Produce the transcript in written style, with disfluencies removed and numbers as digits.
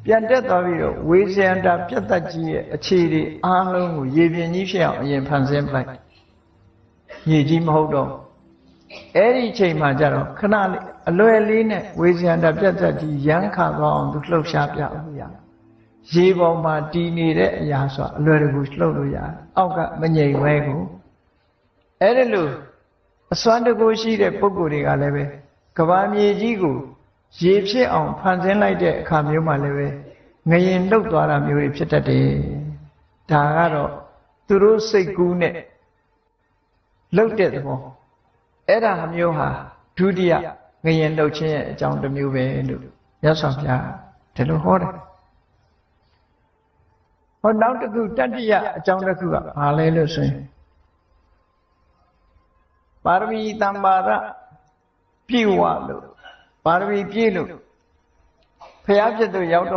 ပြန်တက်သွားပြီးတော့ဝေဇယန္တာပြတ်သက်ကြီးရဲ့အခြေတွေအားလုံးကိုရေပြင်ကြီးဖြစ်အောင်အရင်ဖန်ဆင်းလိုက်ရေကြီးမဟုတ်တော့အဲ့ဒီအချိန်မှာကျတော့ခဏလေးအလွယ်လေးနဲ့ဝေဇယန္တာပြတ်သက်ကြီးရမ်းခါသွားအောင်သူလှုပ်ရှားပြလို့ရတယ်ရေပေါ်မှာတည်နေတဲ့အရာဆိုအလွယ်တကူလှုပ်လို့ရတယ်အောက်ကမငြိမ်ဝဲကိုအဲ့ဒီလိုအစွမ်းတကူရှိတဲ့ပုဂ္ဂိုလ်တွေကလည်းပဲကဘာမြေကြီးကိုရေဖြစ်အောင်ဖန်ဆင်းလိုက်တဲ့အခါမျိုးမှာလည်းပဲငရင်လှုပ်သွားတာမျိုးတွေဖြစ်တတ်တယ်ဒါကတော့သူတို့စိတ်ကူးနဲ့လှုပ်တဲ့သဘောအဲ့ဒါမျိုးဟာဒုတိယငရင်လှုပ်ခြင်းရဲ့အကြောင်းတစ်မျိုးပဲလို့ရသော်ဗျာဒီလိုဟောတယ်ဟောနောက်တစ်ခုတတိယအကြောင်းတစ်ခုကဘာလဲလို့ဆိုရင်ပါရမီတမ္ပါရပြည့်ဝလို့ပါရမီပြည့်လို့ဖျားဖြစ်သူရောက်တော့